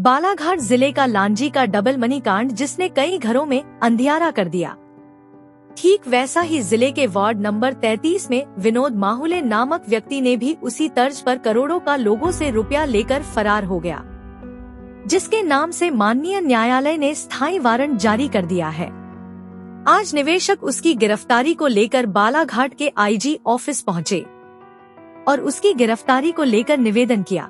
बालाघाट जिले का लांजी का डबल मनी कांड जिसने कई घरों में अंधियारा कर दिया। ठीक वैसा ही जिले के वार्ड नंबर 33 में विनोद माहुले नामक व्यक्ति ने भी उसी तर्ज पर करोड़ों का लोगों से रुपया लेकर फरार हो गया, जिसके नाम से माननीय न्यायालय ने स्थायी वारंट जारी कर दिया है। आज निवेशक उसकी गिरफ्तारी को लेकर बालाघाट के आईजी ऑफिस पहुंचे और उसकी गिरफ्तारी को लेकर निवेदन किया।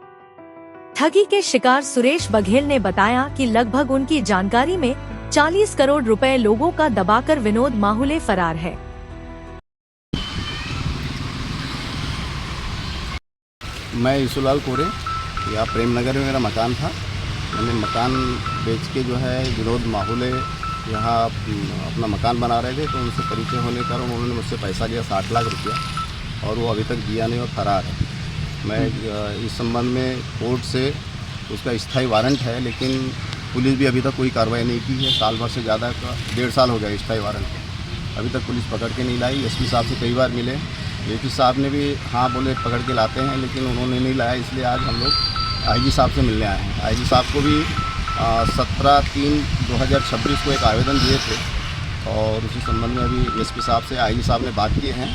ठगी के शिकार सुरेश बघेल ने बताया कि लगभग उनकी जानकारी में 40 करोड़ रुपए लोगों का दबाकर विनोद माहुले फरार है। मैं ईसुलाल कोरे, यहाँ प्रेमनगर में मेरा मकान था। मैंने मकान बेच के जो है विनोद माहुले यहाँ अपना मकान बना रहे थे, तो उनसे परिचय होने के कारण उन्होंने मुझसे पैसा लिया 60 लाख रुपया, और वो अभी तक दिया नहीं और फरार है। मैं इस संबंध में कोर्ट से उसका स्थायी वारंट है, लेकिन पुलिस भी अभी तक कोई कार्रवाई नहीं की है। साल भर से ज़्यादा का 1.5 साल हो गया स्थायी वारंट को, अभी तक पुलिस पकड़ के नहीं लाई। एसपी साहब से कई बार मिले, एसपी साहब ने भी हाँ बोले पकड़ के लाते हैं, लेकिन उन्होंने नहीं लाया। इसलिए आज हम लोग आईजी साहब से मिलने आए हैं। आईजी साहब को भी 17/3/2026 को एक आवेदन दिए थे, और उसी संबंध में अभी एसपी साहब से आईजी साहब ने बात की है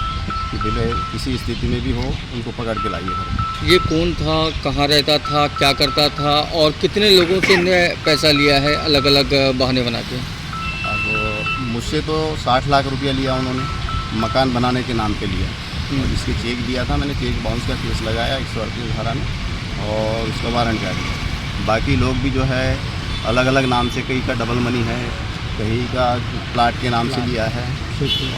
कि पहले किसी स्थिति में भी हो उनको पकड़ के लाइए। ये कौन था, कहाँ रहता था, क्या करता था और कितने लोगों से ने पैसा लिया है अलग अलग बहाने बना के? अब मुझसे तो 60 लाख रुपया लिया उन्होंने, मकान बनाने के नाम पे लिया। और इसके चेक दिया था मैंने, चेक बाउंस का केस लगाया 138 धारा में, और उसका वारंट जारी है। बाकी लोग भी जो है अलग अलग नाम से, कहीं का डबल मनी है, कहीं का प्लाट के नाम से लिया है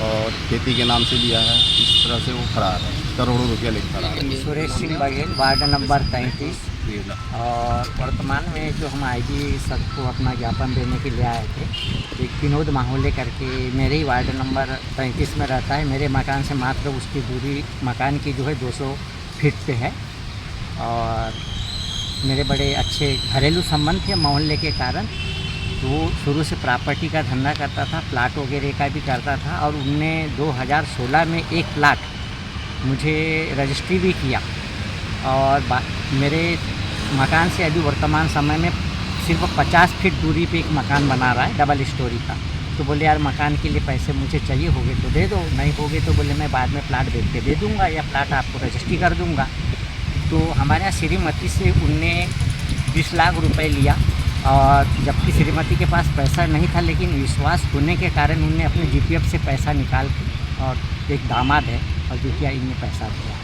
और खेती के नाम से लिया है। इस तरह से वो फरार है, करोड़ों रुपया लेकर फरार है। Suresh Singh Baghel, ward number 33। और वर्तमान में जो हम आईजी सर को अपना ज्ञापन देने के लिए आए थे, एक विनोद माहुले करके मेरे ही वार्ड नंबर 33 में रहता है। मेरे मकान से मात्र उसकी दूरी मकान की जो है 200 फीट पे है, और मेरे बड़े अच्छे घरेलू संबंध थे मोहल्ले के कारण। तो वो शुरू से प्रॉपर्टी का धंधा करता था, प्लाट वगैरह का भी करता था, और उनने 2016 में एक प्लाट मुझे रजिस्ट्री भी किया। और मेरे मकान से अभी वर्तमान समय में सिर्फ 50 फीट दूरी पे एक मकान बना रहा है, डबल स्टोरी का। तो बोले यार मकान के लिए पैसे मुझे चाहिए होंगे तो दे दो, नहीं होगे तो बोले मैं बाद में प्लाट बेच के दे दूँगा या प्लाट आपको रजिस्ट्री कर दूँगा। तो हमारे यहाँ श्रीमती से उनने 20 लाख रुपए लिया, और जबकि श्रीमती के पास पैसा नहीं था, लेकिन विश्वास होने के कारण उनने अपने जीपीएफ से पैसा निकाल के, और एक दामाद है और देखिए इनने पैसा दिया।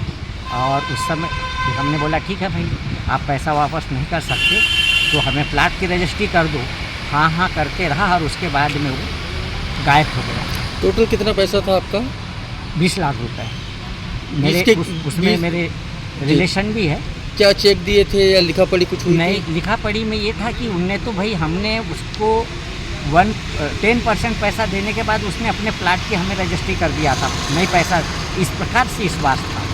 और उस समय हमने बोला ठीक है भाई, आप पैसा वापस नहीं कर सकते तो हमें प्लाट की रजिस्ट्री कर दो। हाँ हाँ करते रहा, और उसके बाद में वो गायब हो गया। टोटल कितना पैसा था आपका? 20 लाख रुपये। मेरे उसमें मेरे रिलेशन भी है। क्या चेक दिए थे या लिखा पढ़ी कुछ हुई? नहीं, लिखा पढ़ी में ये था कि उनने तो भाई हमने उसको 10% पैसा देने के बाद उसने अपने प्लाट की हमें रजिस्ट्री कर दिया था, नहीं पैसा, इस प्रकार से विश्वास था।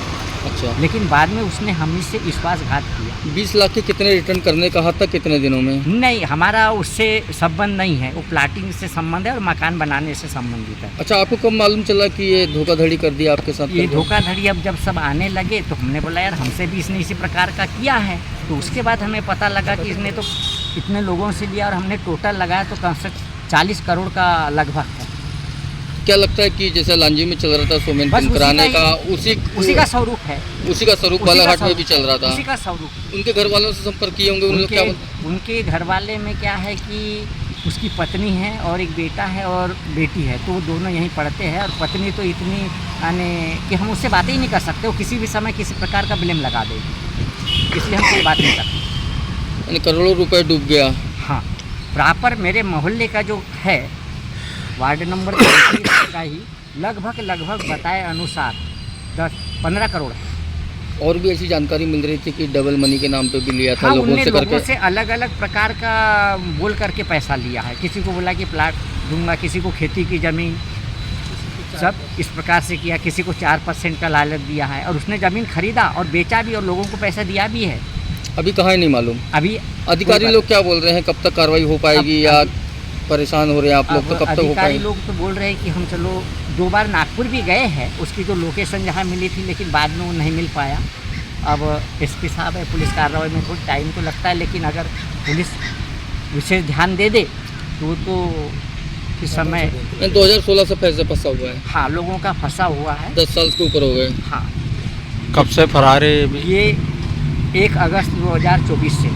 अच्छा। लेकिन बाद में उसने हमसे विश्वासघात किया। 20 लाख के कितने रिटर्न करने कहा था, कितने दिनों में? नहीं, हमारा उससे संबंध नहीं है, वो प्लाटिंग से संबंध है और मकान बनाने से संबंधित है। अच्छा, आपको कब मालूम चला कि ये धोखाधड़ी कर दिया आपके साथ? ये धोखाधड़ी अब जब सब आने लगे तो हमने बोला यार हमसे भी इसने इसी प्रकार का किया है। तो उसके बाद हमें पता लगा कि इसने तो इतने लोगों से लिया, और हमने टोटल लगाया तो कम से 40 करोड़ का लगभग है। क्या लगता है कि जैसे लांजी में चल रहा था सोमेन कराने का, उसी का स्वरूप है, उसी का स्वरूप बालाघाट में भी चल रहा था, उसी का स्वरूप। उनके घर वालों से संपर्क किए होंगे उन लोग? क्या उनके घर वाले में क्या है कि उसकी पत्नी है और एक बेटा है और बेटी है, तो वो दोनों यहीं पढ़ते हैं। और पत्नी तो इतनी यानी कि हम उससे बातें ही नहीं कर सकते, वो किसी भी समय किसी प्रकार का ब्लेम लगा देगी, इसलिए हम कोई बात नहीं करते। यानी करोड़ों रुपए डूब गया। हाँ, प्रॉपर मेरे मोहल्ले का जो है वार्ड नंबर 33 का ही लगभग बताए अनुसार 10-15 करोड़ है। और भी ऐसी जानकारी मिल रही थी कि डबल मनी के नाम पे भी लिया था। हाँ, लोगों से करके से अलग अलग प्रकार का बोल करके पैसा लिया है। किसी को बोला कि प्लाट दूंगा, किसी को खेती की ज़मीन, सब इस प्रकार से किया। किसी को 4% का लालच दिया है, और उसने ज़मीन खरीदा और बेचा भी, और लोगों को पैसा दिया भी है। अभी कहाँ है नहीं मालूम। अभी अधिकारी लोग क्या बोल रहे हैं, कब तक कार्रवाई हो पाएगी? या परेशान हो रहे हैं आप लोग, तो कब तक हो पाएगी? अधिकारी लोग तो बोल रहे हैं कि हम चलो 2 बार नागपुर भी गए हैं, उसकी जो लोकेशन जहाँ मिली थी, लेकिन बाद में वो नहीं मिल पाया। अब एसपी साहब है, पुलिस कार्रवाई में थोड़ा टाइम तो लगता है, लेकिन अगर पुलिस विशेष ध्यान दे दे तो इस समय 2016 से पैसे फंसा हुआ है, हाँ लोगों का फंसा हुआ है। 10 साल के ऊपर हो गए। हाँ, कब से फरार है ये? ये 1 अगस्त 2024 से।